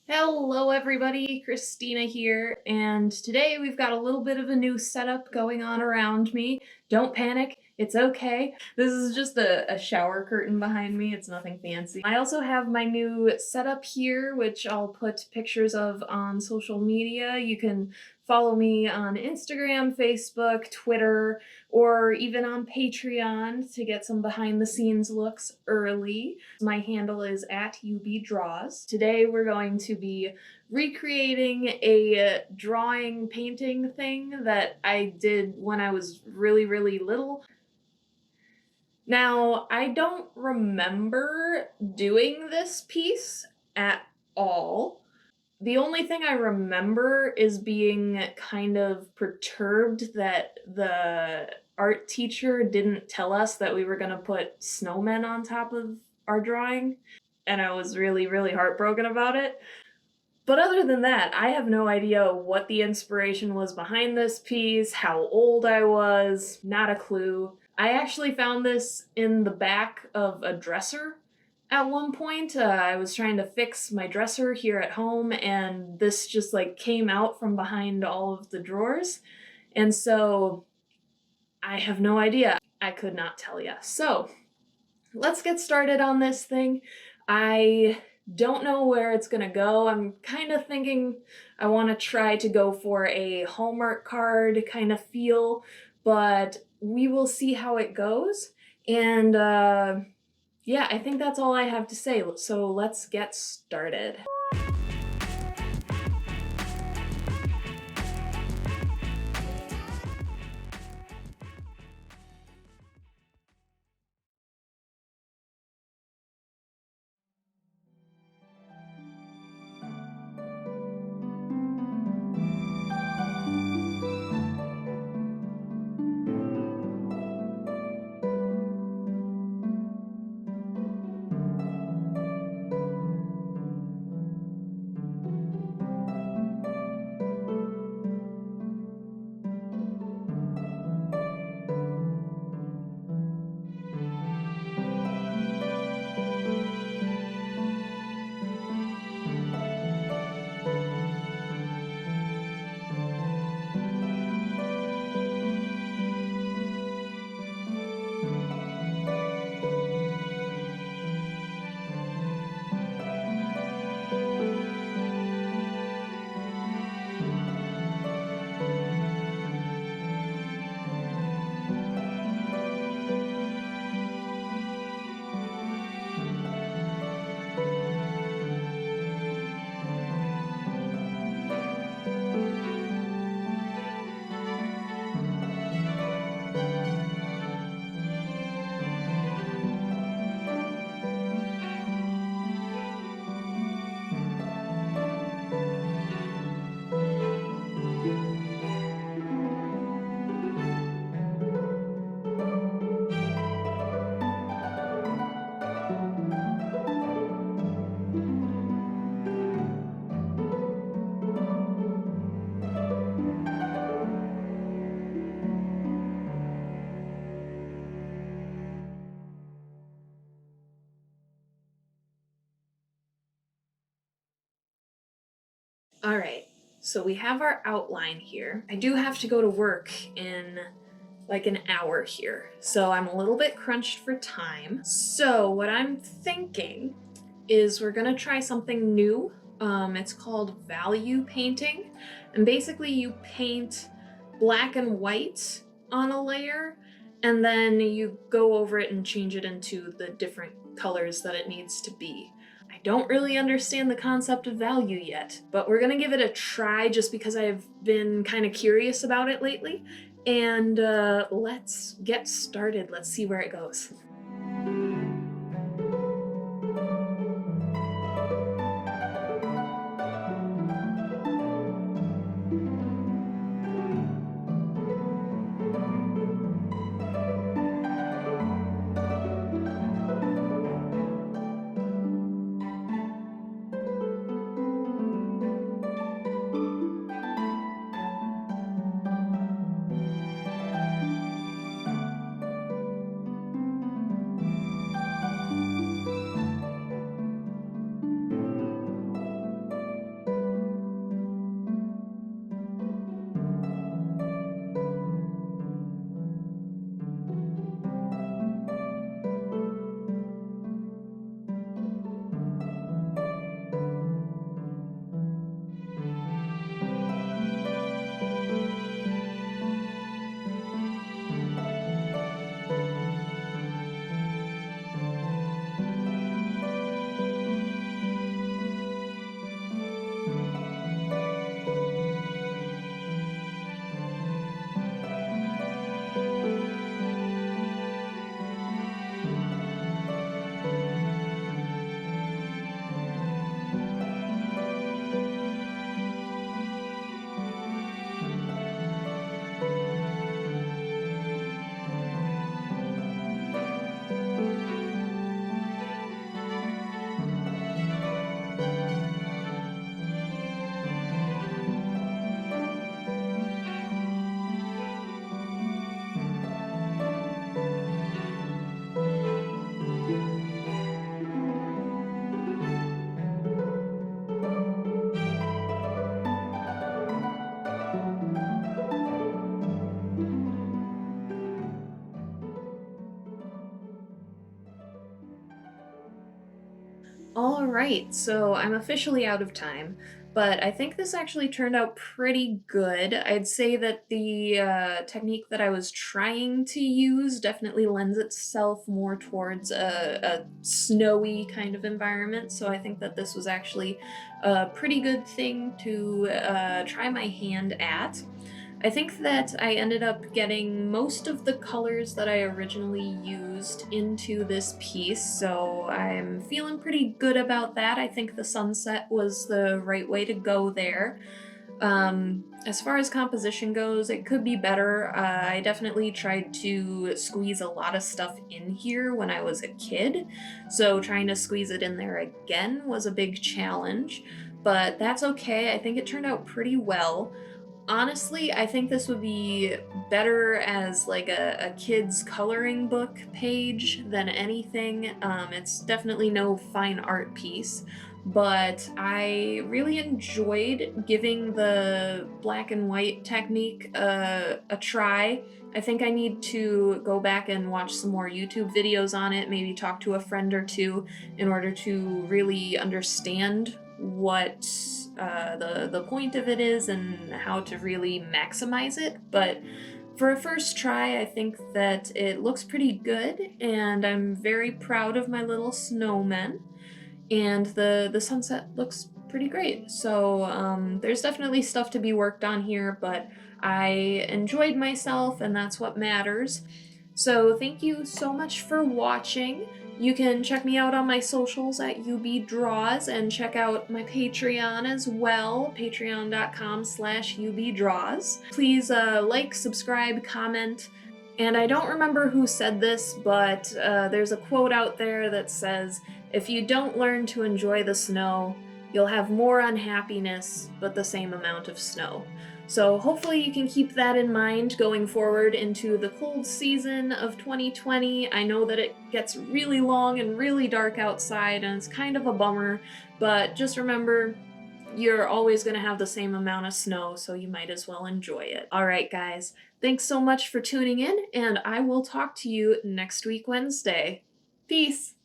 Hello everybody, Christina here, and today we've got a little bit of a new setup going on around me. Don't panic, it's okay. This is just a shower curtain behind me, it's nothing fancy. I also have my new setup here, which I'll put pictures of on social media. You can follow me on Instagram, Facebook, Twitter, or even on Patreon to get some behind the scenes looks early. My handle is at ubdraws. Today we're going to be recreating a drawing painting thing that I did when I was really little. Now, I don't remember doing this piece at all. The only thing I remember is being kind of perturbed that the art teacher didn't tell us that we were going to put snowmen on top of our drawing, and I was really heartbroken about it. But other than that, I have no idea what the inspiration was behind this piece, how old I was, not a clue. I actually found this in the back of a dresser at one point. I was trying to fix my dresser here at home, and this just like came out from behind all of the drawers. And so I have no idea. I could not tell you. So let's get started on this thing. I don't know where it's gonna go. I'm kind of thinking I want to try to go for a Hallmark card kind of feel, but we will see how it goes. And yeah, I think that's all I have to say. So let's get started. All right, so we have our outline here. I do have to go to work in like an hour here, so I'm a little bit crunched for time. So what I'm thinking is we're gonna try something new. It's called value painting, and basically you paint black and white on a layer, and then you go over it and change it into the different colors that it needs to be. I don't really understand the concept of value yet, but we're gonna give it a try just because I've been kind of curious about it lately. And let's get started. Let's see where it goes. right, so I'm officially out of time, but I think this actually turned out pretty good. I'd say that the technique that I was trying to use definitely lends itself more towards a snowy kind of environment, so I think that this was actually a pretty good thing to try my hand at. I think that I ended up getting most of the colors that I originally used into this piece, so I'm feeling pretty good about that. I think the sunset was the right way to go there. As far as composition goes, it could be better. I definitely tried to squeeze a lot of stuff in here when I was a kid, so trying to squeeze it in there again was a big challenge, but that's okay. I think it turned out pretty well. Honestly, I think this would be better as like a kid's coloring book page than anything. It's definitely no fine art piece, but I really enjoyed giving the black and white technique a try. I think I need to go back and watch some more YouTube videos on it, maybe talk to a friend or two in order to really understand what the point of it is and how to really maximize it. But for a first try, I think that it looks pretty good, and I'm very proud of my little snowmen. And the sunset looks pretty great. So there's definitely stuff to be worked on here, but I enjoyed myself, and that's what matters. So thank you so much for watching. You can check me out on my socials at ubdraws and check out my Patreon as well, patreon.com/ubdraws. Please like, subscribe, comment. And I don't remember who said this, but there's a quote out there that says, "If you don't learn to enjoy the snow, you'll have more unhappiness, but the same amount of snow." So hopefully you can keep that in mind going forward into the cold season of 2020. I know that it gets really long and really dark outside, and it's kind of a bummer, but just remember, you're always going to have the same amount of snow, so you might as well enjoy it. All right, guys, thanks so much for tuning in, and I will talk to you next week, Wednesday. Peace!